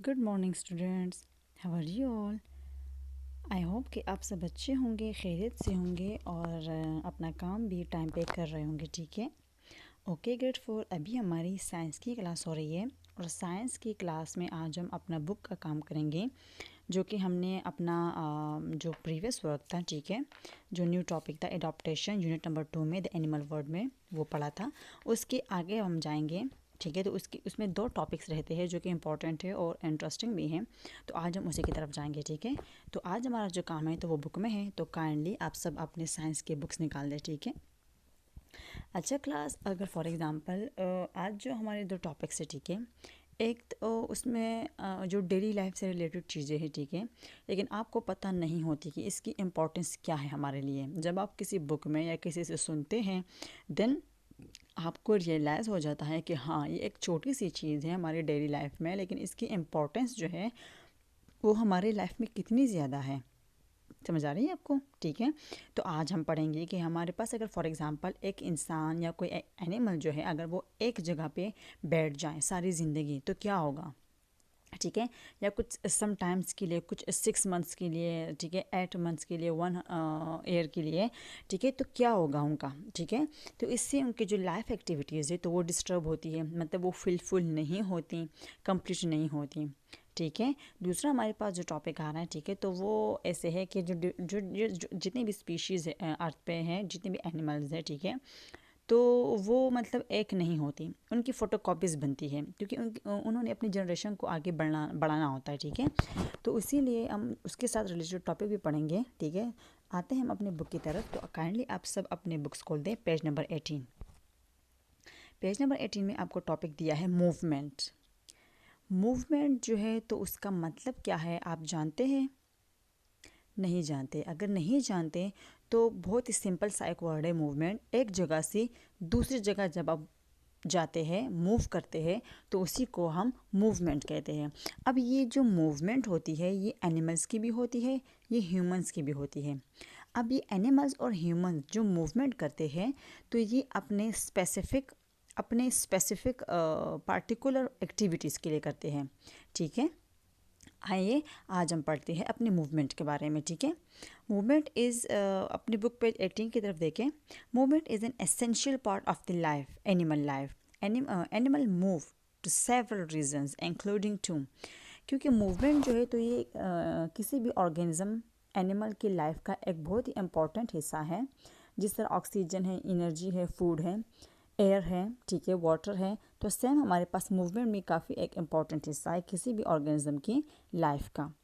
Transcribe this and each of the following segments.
Good morning students, how are you all. I hope कि आप सब अच्छे होंगे, खैरियत से होंगे और अपना काम भी टाइम पे कर रहे होंगे। ठीक है, ओके ग्रेड 4। अभी हमारी साइंस की क्लास हो रही है और साइंस की क्लास में आज हम अपना बुक का काम करेंगे, जो कि हमने अपना जो प्रीवियस वर्क था, ठीक है, जो न्यू टॉपिक था एडॉप्टेशन यूनिट नंबर 2 में द एनिमल वर्ल्ड में वो पढ़ा था। उसके आगे हम जाएंगे। ठीक है, तो उसमें दो टॉपिक्स रहते हैं जो कि इम्पोर्टेंट है और इंटरेस्टिंग भी हैं, तो आज हम उसी की तरफ जाएंगे। ठीक है, तो आज हमारा जो काम है तो वो बुक में है, तो काइंडली आप सब अपने साइंस के बुक्स निकाल दें। ठीक है, अच्छा क्लास, अगर फॉर एग्ज़ाम्पल आज जो हमारे दो टॉपिक्स है, ठीक है, एक तो उसमें जो डेली लाइफ से रिलेटेड चीज़ें हैं, ठीक है, लेकिन आपको पता नहीं होती कि इसकी इम्पोर्टेंस क्या है हमारे लिए। जब आप किसी बुक में या किसी से सुनते हैं, देन आपको रियलाइज़ हो जाता है कि हाँ, ये एक छोटी सी चीज़ है हमारी डेली लाइफ में, लेकिन इसकी इम्पोर्टेंस जो है वो हमारी लाइफ में कितनी ज़्यादा है। समझ आ रही है आपको? ठीक है, तो आज हम पढ़ेंगे कि हमारे पास अगर फॉर एग्ज़ाम्पल एक इंसान या कोई एनिमल जो है, अगर वो एक जगह पे बैठ जाए सारी ज़िंदगी, तो क्या होगा। ठीक है, या कुछ सम टाइम्स के लिए, कुछ 6 मंथ्स के लिए, ठीक है, 8 मंथ्स के लिए, 1 ईयर के लिए, ठीक है, तो क्या होगा उनका। ठीक है, तो इससे उनकी जो लाइफ एक्टिविटीज़ है तो वो डिस्टर्ब होती है, मतलब वो फुलफिल नहीं होती, कंप्लीट नहीं होती। ठीक है, दूसरा हमारे पास जो टॉपिक आ रहा है, ठीक है, तो वो ऐसे है कि जो जितनी भी स्पीशीज़ अर्थ पे हैं, जितने भी एनिमल्स हैं, ठीक है, तो वो मतलब एक नहीं होती, उनकी फ़ोटोकॉपीज़ बनती है, क्योंकि उन्होंने अपनी जनरेशन को आगे बढ़ाना होता है। ठीक है, तो इसीलिए हम उसके साथ रिलेटेड टॉपिक भी पढ़ेंगे। ठीक है, आते हैं हम अपने बुक की तरफ, तो काइंडली आप सब अपने बुक्स खोल दें, पेज नंबर 18। पेज नंबर 18 में आपको टॉपिक दिया है मूवमेंट। मूवमेंट जो है तो उसका मतलब क्या है, आप जानते हैं? नहीं जानते? अगर नहीं जानते तो बहुत ही सिंपल सा एक वर्ड है मूवमेंट। एक जगह से दूसरी जगह जब आप जाते हैं, मूव करते हैं, तो उसी को हम मूवमेंट कहते हैं। अब ये जो मूवमेंट होती है ये एनिमल्स की भी होती है, ये ह्यूमंस की भी होती है। अब ये एनिमल्स और ह्यूमंस जो मूवमेंट करते हैं तो ये अपने स्पेसिफिक पार्टिकुलर एक्टिविटीज़ के लिए करते हैं। ठीक है, आइए आज हम पढ़ते हैं अपने मूवमेंट के बारे में। ठीक है, मूवमेंट इज़, अपनी बुक पेज 18 की तरफ देखें। Movement is an essential part of the life, animal life. Animal move to several reasons including to. क्योंकि मूवमेंट जो है तो ये किसी भी ऑर्गेनिज्म, एनिमल की लाइफ का एक बहुत ही इम्पॉर्टेंट हिस्सा है। जिस तरह ऑक्सीजन है, एनर्जी है, फूड है, एयर है, ठीक है, वाटर है, तो सेम हमारे पास मूवमेंट भी काफ़ी एक इम्पॉर्टेंट हिस्सा है किसी भी ऑर्गेनिज्म की लाइफ का।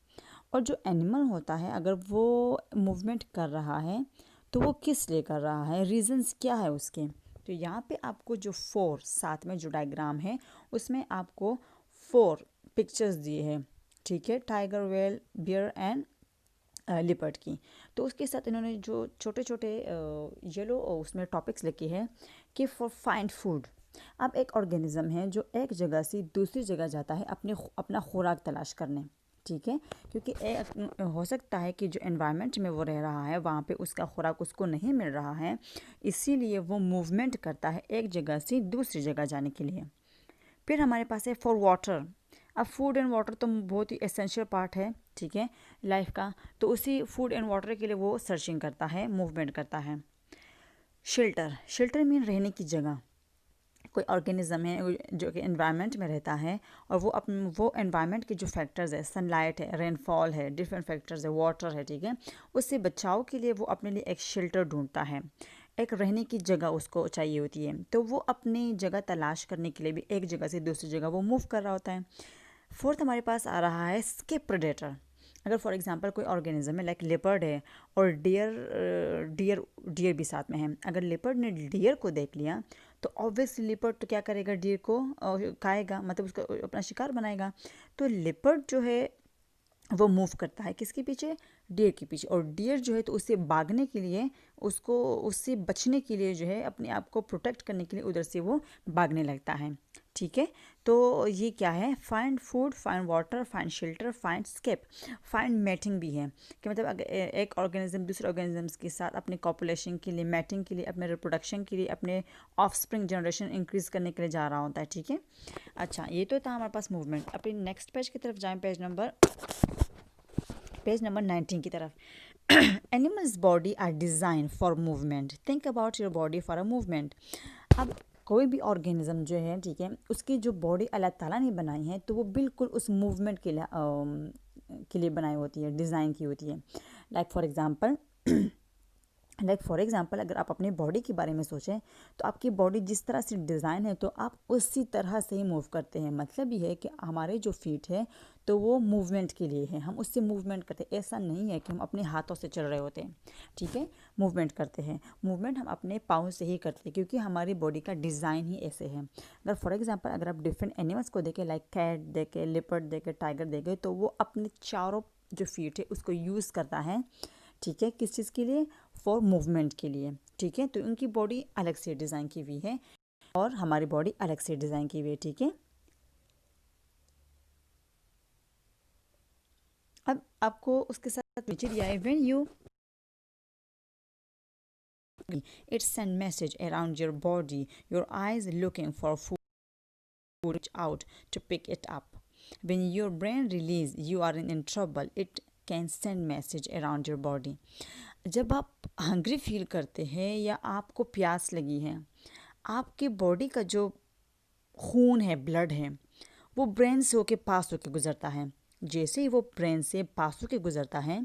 और जो एनिमल होता है अगर वो मूवमेंट कर रहा है तो वो किस लिए कर रहा है, रीजंस क्या है उसके। तो यहाँ पे आपको जो 4 साथ में जो डायग्राम है उसमें आपको 4 पिक्चर्स दिए हैं। ठीक है, tiger, whale, bear and leopard की। तो उसके साथ इन्होंने जो छोटे छोटे येलो उसमें टॉपिक्स लिखे हैं कि फॉर फाइंड फूड। अब एक ऑर्गेनिज्म है जो एक जगह से दूसरी जगह जाता है अपना खुराक तलाश करने। ठीक है, क्योंकि हो सकता है कि जो एनवायरनमेंट में वो रह रहा है वहाँ पे उसका खुराक उसको नहीं मिल रहा है, इसीलिए वो मूवमेंट करता है एक जगह से दूसरी जगह जाने के लिए। फिर हमारे पास है फॉर वाटर। अब फूड एंड वाटर तो बहुत ही एसेंशियल पार्ट है, ठीक है, लाइफ का, तो उसी फूड एंड वाटर के लिए वो सर्चिंग करता है, मूवमेंट करता है। शेल्टर, शेल्टर मीन रहने की जगह। कोई ऑर्गेनिज्म है जो कि एनवायरनमेंट में रहता है और वो एनवायरनमेंट के जो फैक्टर्स है, सनलाइट है, रेनफॉल है, डिफरेंट फैक्टर्स है, वाटर है, ठीक है, उससे बचाव के लिए वो अपने लिए एक शेल्टर ढूंढता है, एक रहने की जगह उसको चाहिए होती है, तो वो अपनी जगह तलाश करने के लिए भी एक जगह से दूसरी जगह वो मूव कर रहा होता है। फोर्थ हमारे पास आ रहा है स्केप प्रेडेटर। अगर फॉर एग्जांपल कोई ऑर्गेनिज्म है लाइक लेपर्ड है और डियर डियर भी साथ में है, अगर लेपर्ड ने डियर को देख लिया तो ऑब्वियसली लेपर्ड तो क्या करेगा, डियर को खाएगा, मतलब उसको अपना शिकार बनाएगा। तो लेपर्ड जो है वो मूव करता है किसके पीछे, डियर के पीछे, और डियर जो है तो उससे भागने के लिए, उसको उससे बचने के लिए जो है, अपने आप को प्रोटेक्ट करने के लिए उधर से वो भागने लगता है। ठीक है, तो ये क्या है, find food, find water, find shelter, find escape, find mating भी है कि मतलब अगर एक ऑर्गेनिज्म दूसरे ऑर्गेनिजम्स के साथ अपने कॉपुलेशन के लिए, मैटिंग के लिए, अपने रिप्रोडक्शन के लिए, अपने ऑफस्प्रिंग जनरेशन इंक्रीज करने के लिए जा रहा होता है। ठीक है, अच्छा ये तो था हमारे पास मूवमेंट। अपने नेक्स्ट पेज की तरफ जाएं, पेज नंबर 19 की तरफ। Animals body are design for movement, think about your body for a movement. अब कोई भी ऑर्गेनिज्म जो है, ठीक है, उसकी जो बॉडी अल्लाह ताला ने बनाई है तो वो बिल्कुल उस मूवमेंट के लिए बनाई होती है, डिज़ाइन की होती है। लाइक फॉर एग्ज़ाम्पल अगर आप अपनी बॉडी के बारे में सोचें तो आपकी बॉडी जिस तरह से डिज़ाइन है तो आप उसी तरह से ही मूव करते हैं। मतलब ये है कि हमारे जो फीट है तो वो मूवमेंट के लिए है, हम उससे मूवमेंट करते हैं। ऐसा नहीं है कि हम अपने हाथों से चल रहे होते हैं, ठीक है, मूवमेंट करते हैं। मूवमेंट हम अपने पाँव से ही करते हैं क्योंकि हमारी बॉडी का डिज़ाइन ही ऐसे है। अगर फॉर एग्ज़ाम्पल अगर आप डिफरेंट एनिमल्स को देखें, लाइक कैट देखें, लिपर्ड देखें, टाइगर देखें, तो वो अपने चारों जो फीट है उसको यूज़ करता है। ठीक है, किस चीज़ के लिए, फॉर मूवमेंट के लिए। ठीक है, तो उनकी बॉडी अलग से डिज़ाइन की हुई है और हमारी बॉडी अलग से डिज़ाइन की हुई है। ठीक है, अब आपको उसके साथ नीचे दिया है, when you it send message around your body, your eyes looking for food, reach out to pick it up. When your brain release you are in trouble, it can send message around your body. जब आप hungry feel करते हैं या आपको प्यास लगी है, आपके बॉडी का जो खून है, ब्लड है, वो ब्रेन से होके पास होके गुजरता है। जैसे ही वो ब्रेन से पास होके गुजरता है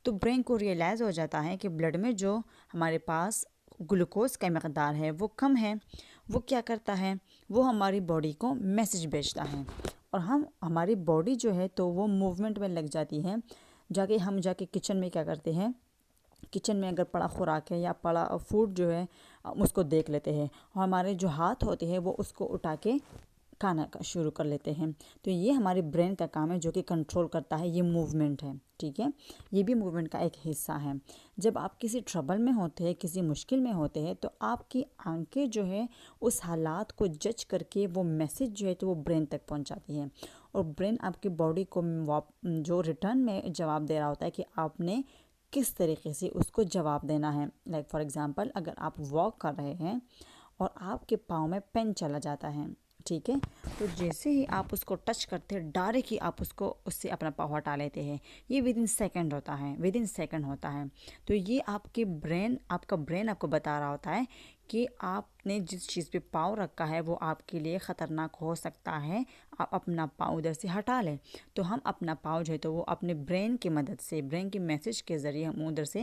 तो ब्रेन को रियलाइज़ हो जाता है कि ब्लड में जो हमारे पास ग्लूकोज का मकदार है वो कम है। वो क्या करता है, वो हमारी बॉडी को मैसेज भेजता है और हमारी बॉडी जो है तो वो मूवमेंट में लग जाती है। हम जाके किचन में क्या करते हैं, किचन में अगर पड़ा खुराक है या पड़ा फूड जो है उसको देख लेते हैं और हमारे जो हाथ होते हैं वो उसको उठा के खाना का शुरू कर लेते हैं। तो ये हमारे ब्रेन का काम है जो कि कंट्रोल करता है, ये मूवमेंट है। ठीक है, ये भी मूवमेंट का एक हिस्सा है। जब आप किसी ट्रबल में होते हैं, किसी मुश्किल में होते हैं, तो आपकी आंखें जो है उस हालात को जज करके वो मैसेज जो है तो वो ब्रेन तक पहुंचाती है और ब्रेन आपकी बॉडी को जो रिटर्न में जवाब दे रहा होता है कि आपने किस तरीके से उसको जवाब देना है। लाइक फॉर एग्ज़ाम्पल अगर आप वॉक कर रहे हैं और आपके पाँव में पेन चला जाता है, ठीक है, तो जैसे ही आप उसको टच करते हैं डायरेक्ट ही आप उससे अपना पाँव हटा लेते हैं। ये विद इन सेकेंड होता है। तो ये आपका ब्रेन आपको बता रहा होता है कि आपने जिस चीज़ पे पाँव रखा है वो आपके लिए ख़तरनाक हो सकता है, आप अपना पाँव उधर से हटा लें। तो हम अपना पाँव जो है तो वो अपने ब्रेन की मदद से, ब्रेन के मैसेज के ज़रिए हम उधर से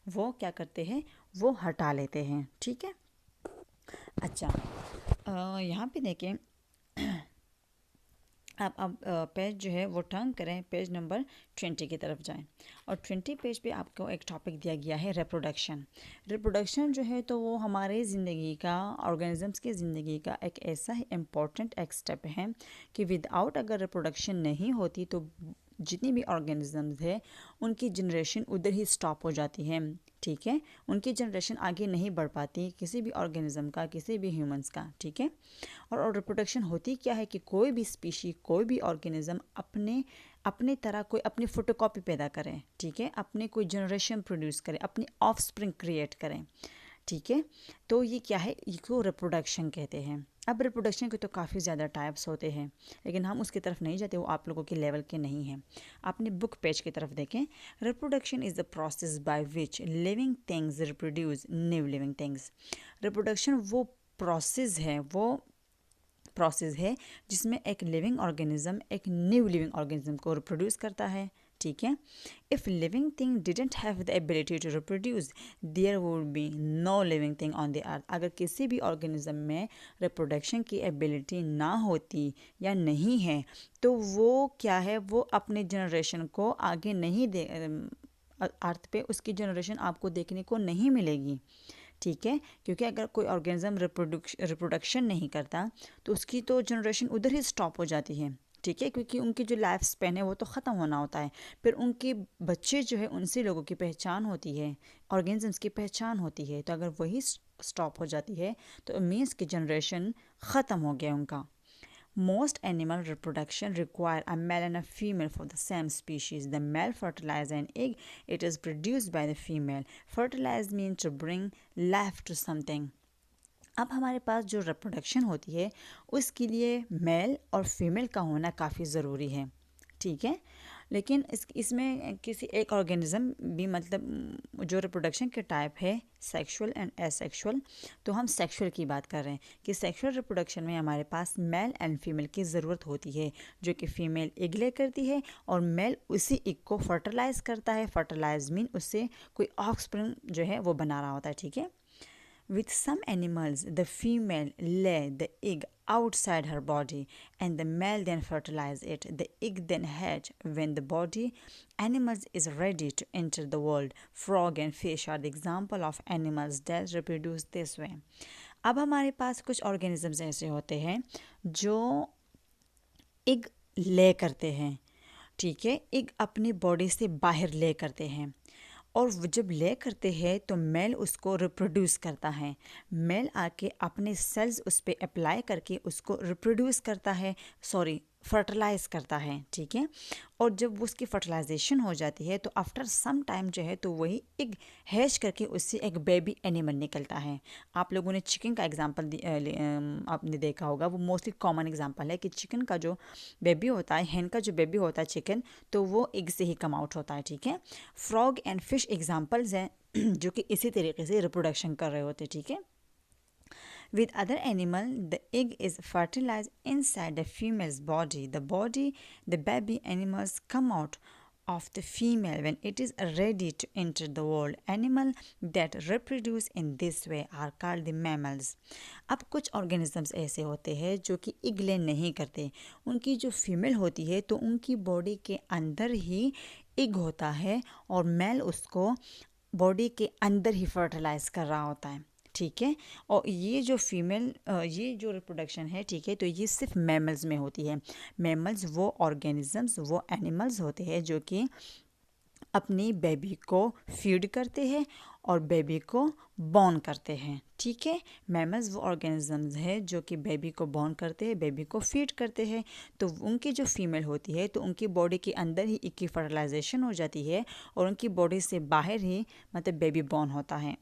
वो क्या करते हैं, वो हटा लेते हैं। ठीक है, अच्छा यहाँ पे देखें, आप अब पेज जो है वो टर्न करें, पेज नंबर 20 की तरफ जाएं और 20 पेज पे आपको एक टॉपिक दिया गया है रिप्रोडक्शन जो है तो वो हमारे ज़िंदगी का, ऑर्गेनिजम्स की ज़िंदगी का एक ऐसा ही इम्पॉर्टेंट एक स्टेप है कि विदाउट अगर रिप्रोडक्शन नहीं होती तो जितनी भी ऑर्गेनिजम्स है उनकी जनरेशन उधर ही स्टॉप हो जाती है। ठीक है, उनकी जनरेशन आगे नहीं बढ़ पाती, किसी भी ऑर्गेनिज्म का, किसी भी ह्यूमंस का। ठीक है, और रिप्रोडक्शन होती क्या है कि कोई भी स्पीशी, कोई भी ऑर्गेनिज्म अपने तरह कोई अपनी फोटोकॉपी पैदा करें। ठीक है, अपने कोई जनरेशन प्रोड्यूस करें, अपनी ऑफस्प्रिंग क्रिएट करें। ठीक है, तो ये क्या है, इसको रिप्रोडक्शन कहते हैं। अब रिप्रोडक्शन के तो काफ़ी ज़्यादा टाइप्स होते हैं लेकिन हम उसकी तरफ नहीं जाते, वो आप लोगों के लेवल के नहीं हैं। आपने बुक पेज की तरफ देखें, reproduction is the process by which living things reproduce new living things. Reproduction वो प्रोसेस है जिसमें एक लिविंग ऑर्गेनिज्म एक न्यू लिविंग ऑर्गेनिज्म को रिप्रोड्यूस करता है। ठीक है, if living thing didn't have the ability to reproduce there would be no living thing on the earth. अगर किसी भी ऑर्गेनिज्म में रिप्रोडक्शन की एबिलिटी ना होती या नहीं है तो वो क्या है, वो अपने जनरेशन को आगे नहीं दे, अर्थ पे उसकी जनरेशन आपको देखने को नहीं मिलेगी। ठीक है, क्योंकि अगर कोई ऑर्गेनिज्म रिप्रोडक्शन नहीं करता तो उसकी तो जनरेशन उधर ही स्टॉप हो जाती है। ठीक है, क्योंकि उनकी जो लाइफ स्पेन है वो तो ख़त्म होना होता है, फिर उनके बच्चे जो है उनसे लोगों की पहचान होती है, ऑर्गेनिजम्स की पहचान होती है। तो अगर वही स्टॉप हो जाती है तो मीन्स की जनरेशन ख़त्म हो गया उनका। Most animal reproduction require a male and a female for the same species. The male fertilizes an egg. It is produced by the female. Fertilize means to bring life to something. अब हमारे पास जो reproduction होती है उसके लिए mail और female का होना काफ़ी ज़रूरी है, ठीक है। लेकिन इसमें किसी एक ऑर्गेनिज्म भी, मतलब जो रिप्रोडक्शन के टाइप है सेक्सुअल एंड एसेक्सुअल, तो हम सेक्सुअल की बात कर रहे हैं कि सेक्सुअल रिप्रोडक्शन में हमारे पास मेल एंड फीमेल की ज़रूरत होती है, जो कि फ़ीमेल एग ले करती है और मेल उसी एग को फर्टिलाइज़ करता है। फर्टिलाइज मीन उससे कोई ऑफस्प्रिंग जो है वो बना रहा होता है, ठीक है। With some animals, the female lay the egg outside her body and the male then fertilize it. The egg then hatch when the body animals is ready to enter the world. Frog and fish are the example of animals that reproduce this way. अब हमारे पास कुछ organisms ऐसे होते हैं जो egg ले करते हैं, ठीक है, एग अपनी बॉडी से बाहर ले करते हैं और जब ले करते हैं तो मेल उसको रिप्रोड्यूस करता है। मेल आके अपने सेल्स उस पर अप्लाई करके उसको रिप्रोड्यूस करता है, फर्टिलाइज करता है, ठीक है। और जब उसकी फर्टिलाइजेशन हो जाती है तो आफ्टर सम टाइम जो है तो वही एक हैच करके उससे एक बेबी एनिमल निकलता है। आप लोगों ने चिकन का एग्जांपल आपने देखा होगा, वो मोस्टली कॉमन एग्जांपल है कि चिकन का जो बेबी होता है, hen का जो बेबी होता है चिकन, तो वो एग से ही कम आउट होता है, ठीक है। फ्रॉग एंड फिश एग्जाम्पल्स हैं जो कि इसी तरीके से रिप्रोडक्शन कर रहे होते, ठीक है। With other animal, the egg is fertilized inside the female's body. The baby animals come out of the female when it is ready to enter the world. Animals that reproduce in this way are called the mammals. अब कुछ organisms ऐसे होते हैं जो कि egg ले नहीं करते। उनकी जो फीमेल होती है तो उनकी बॉडी के अंदर ही एग होता है और मेल उसको बॉडी के अंदर ही फर्टिलाइज कर रहा होता है, ठीक है। और ये जो रिप्रोडक्शन है, ठीक है, तो ये सिर्फ मैमल्स में होती है। मैमल्स वो ऑर्गेनिजम्स, वो एनिमल्स होते हैं जो कि अपनी बेबी को फीड करते हैं और बेबी को बॉर्न करते हैं, ठीक है। मैमल्स वो ऑर्गेनिजम्स है जो कि बेबी को बॉर्न करते हैं, बेबी को फीड करते हैं। तो उनकी जो फीमेल होती है तो उनकी बॉडी के अंदर ही एक की फर्टिलाइजेशन हो जाती है और उनकी बॉडी से बाहर ही मतलब बेबी बॉर्न होता है।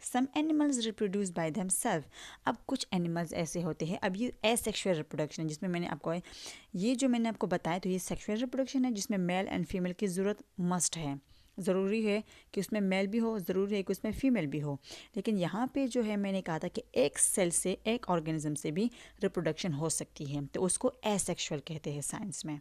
Some animals reproduce by themselves. अब कुछ एनिमल्स ऐसे होते हैं, अब ये एसेक्सुअल रिप्रोडक्शन जिसमें मैंने आपको बताया, तो ये सेक्सुअल रिप्रोडक्शन है जिसमें मेल एंड फीमेल की ज़रूरत मस्ट है, ज़रूरी है कि उसमें मेल भी हो, ज़रूरी है कि उसमें फीमेल भी हो। लेकिन यहाँ पे जो है मैंने कहा था कि एक सेल से, एक ऑर्गेनिज्म से भी रिप्रोडक्शन हो सकती है, तो उसको एसेक्सुअल कहते हैं साइंस में।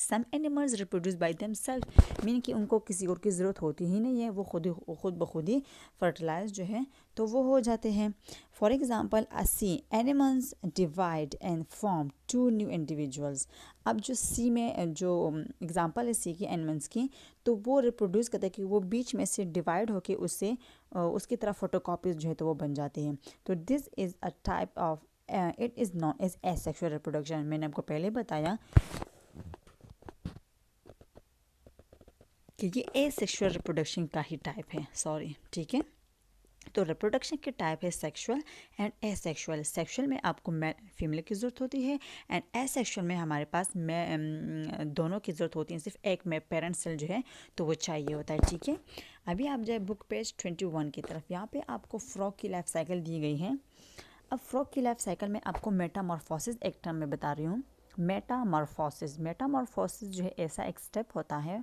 Some animals reproduce by themselves, mean कि उनको किसी और की ज़रूरत होती ही नहीं है, वो खुद ब खुद ही फर्टिलाइज जो है तो वो हो जाते हैं। For example a sea animals divide and form 2 new individuals. अब जो सी में जो एग्ज़ाम्पल है सी की एनिमल्स की, तो वो रिप्रोड्यूस करते हैं कि वो बीच में से डिवाइड होके उससे उसकी तरह फोटोकॉपीज जो है तो वो बन जाते हैं। तो this is a type of it is known as asexual reproduction. मैंने आपको पहले बताया कि ये एसेक्सुअल रिप्रोडक्शन का ही टाइप है, ठीक है। तो रिप्रोडक्शन के टाइप है सेक्सुअल एंड एसेक्सुअल। सेक्सुअल में आपको फीमेल की ज़रूरत होती है एंड एसेक्सुअल में हमारे पास दोनों की ज़रूरत होती है, सिर्फ एक में पेरेंट सेल जो है तो वो चाहिए होता है, ठीक है। अभी आप जाए बुक पेज 21 की तरफ, यहाँ पे आपको फ्रॉग की लाइफ साइकिल दी गई है। अब फ्रॉग की लाइफ साइकिल में आपको मेटामॉर्फोसिस एक टर्म में बता रही हूँ। मेटामॉर्फोसिस जो है ऐसा एक स्टेप होता है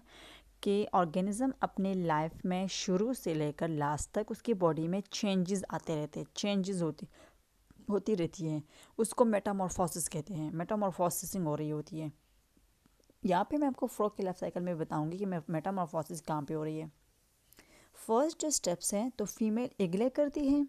कि ऑर्गेनिज्म अपने लाइफ में शुरू से लेकर लास्ट तक उसकी बॉडी में चेंजेस आते रहते हैं, चेंजेस होती रहती हैं, उसको मेटामॉर्फोसिस कहते हैं। मेटामॉर्फोसिसिंग हो रही होती है। यहाँ पे मैं आपको फ्रॉग की लाइफ साइकिल में बताऊंगी कि मेटामॉर्फोसिस कहाँ पे हो रही है। फर्स्ट जो स्टेप्स हैं, तो फीमेल एग ले करती है,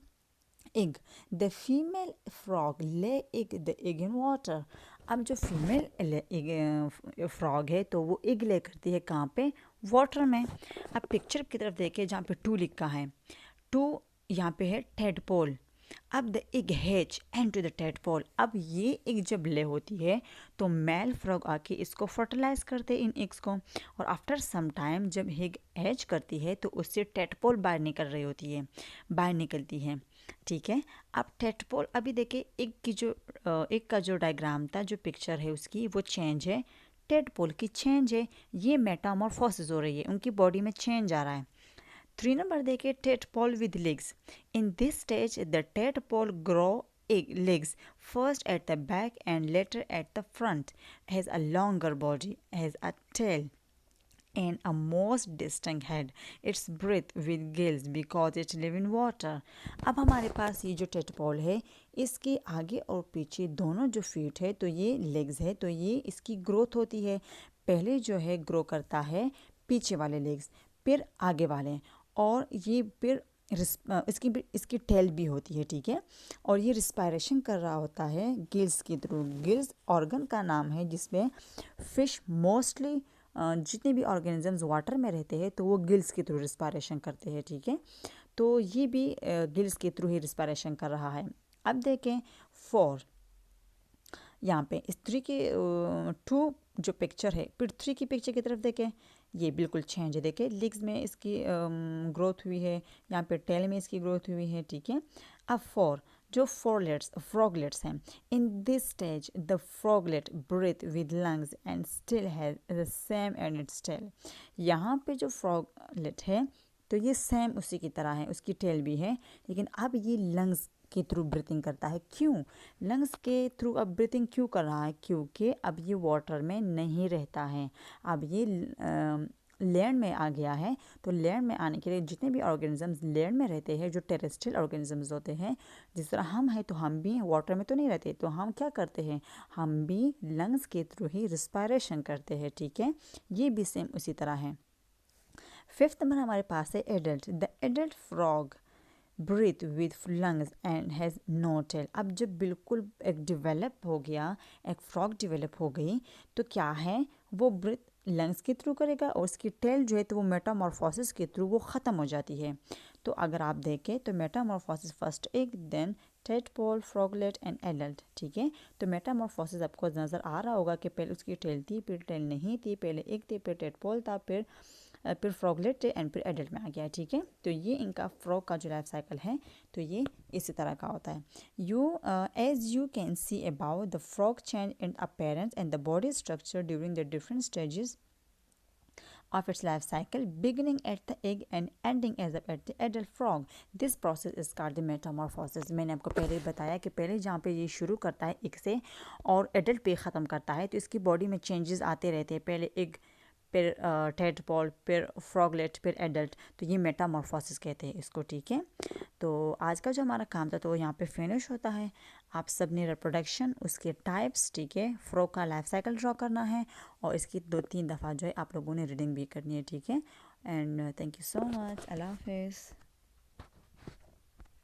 एग द फीमेल फ्रॉग ले egg the egg in water. अब जो फीमेल फ्रॉग है तो वो एग ले करती है कहाँ पे, वाटर में। अब पिक्चर की तरफ देखिए जहाँ पे 2 लिखा है, 2 यहाँ पे है टेडपोल, अब the egg hatch enter the tadpole. अब ये एग जब ले होती है तो मेल फ्रॉग आके इसको फर्टिलाइज करते हैं इन एग्स को, और आफ्टर सम टाइम जब एग हैच करती है तो उससे टेडपोल बाहर निकल रही होती है, बाहर निकलती है। ठीक है, अब टेडपोल अभी देखिए एग का जो डायग्राम था, जो पिक्चर है उसकी, वो चेंज है, टेडपोल की चेंज है, ये मेटामॉर्फोसिस हो रही है, उनकी बॉडी में चेंज आ रहा है। 3 नंबर देखिए, tadpole with legs. In this stage, the tadpole grow legs first at the back and later at the front, has a longer body, has a tail and a most distinct head. It's breathe with gills because it live in water. अब हमारे पास ये जो tadpole है, इसके आगे और पीछे दोनों जो फीट है, तो ये लेग्स है, तो ये इसकी ग्रोथ होती है। पहले जो है ग्रो करता है पीछे वाले लेग्स, फिर आगे वाले, और ये फिर इसकी टेल भी होती है। ठीक है, और ये रिस्पायरेशन कर रहा होता है गिल्स के थ्रू। गिल्स ऑर्गन का नाम है जिसमें फिश मोस्टली जितने भी ऑर्गेनिजम्स वाटर में रहते हैं तो वो गिल्स के थ्रू रिस्पायरेशन करते हैं। ठीक है, तो ये भी गिल्स के थ्रू ही रिस्पायरेशन कर रहा है। अब देखें 4, यहाँ पे इस 3 के 2 जो पिक्चर है, फिर 3 की पिक्चर की तरफ देखें, ये बिल्कुल चेंज है। देखें लेग्स में इसकी ग्रोथ हुई है, यहाँ पे टेल में इसकी ग्रोथ हुई है। ठीक है, अब 4 जो फ्रॉगलेट्स हैं, in this stage the froglet breathe with lungs and still has the same and its tail. यहाँ पे जो फ्रॉगलेट है तो ये सेम उसी की तरह है, उसकी टेल भी है, लेकिन अब ये लंग्स के थ्रू ब्रीथिंग करता है। क्यों लंग्स के थ्रू अब ब्रीथिंग क्यों कर रहा है? क्योंकि अब ये वाटर में नहीं रहता है, अब ये लैंड में आ गया है। तो लैंड में आने के लिए जितने भी ऑर्गेनिजम्स लैंड में रहते हैं, जो टेरेस्ट्रियल ऑर्गेनिजम्स होते हैं, जिस तरह हम हैं, तो हम भी वाटर में तो नहीं रहते, तो हम क्या करते हैं, हम भी लंग्स के थ्रू ही रिस्पायरेशन करते हैं। ठीक है, ये भी सेम उसी तरह है। 5th नंबर हमारे पास है adult. The adult frog breathe with lungs and has no tail. अब जब बिल्कुल एक डेवलप हो गया, एक फ्रॉग डेवलप हो गई, तो क्या है, वो ब्रीथ लंग्स के थ्रू करेगा और उसकी टेल जो है तो वो मेटामॉर्फोसिस के थ्रू वो ख़त्म हो जाती है। तो अगर आप देखें तो metamorphosis first egg, then tadpole, froglet and adult. ठीक है, तो मेटामॉर्फोसिस आपको नज़र आ रहा होगा कि पहले उसकी टेल थी, फिर टेल नहीं थी, पहले एग थी, फिर टेडपोल था, फिर फ्रॉगलेट एंड फिर एडल्ट में आ गया। ठीक है, तो ये इनका फ्रॉग का जो लाइफ साइकिल है तो ये इसी तरह का होता है। As you can see about the frog change in appearance and the body structure during the different stages of its life cycle, beginning at the egg and ending as up at the adult frog. This process is called the metamorphosis. मैंने आपको पहले ही बताया कि पहले जहाँ पे ये शुरू करता है एग से और एडल्ट पे ख़त्म करता है, तो इसकी बॉडी में चेंजेस आते रहते हैं, पहले एग, फिर टेडपोल, फिर फ्रॉगलेट, फिर एडल्ट, तो ये मेटामॉर्फोसिस कहते हैं इसको। ठीक है, तो आज का जो हमारा काम था तो यहाँ पे फिनिश होता है। आप सब ने रिप्रोडक्शन, उसके टाइप्स, ठीक है, फ्रॉग का लाइफ साइकिल ड्रॉ करना है और इसकी 2-3 दफ़ा जो है आप लोगों ने रीडिंग भी करनी है। ठीक है, and thank you so much, अल्लाह हाफिज़।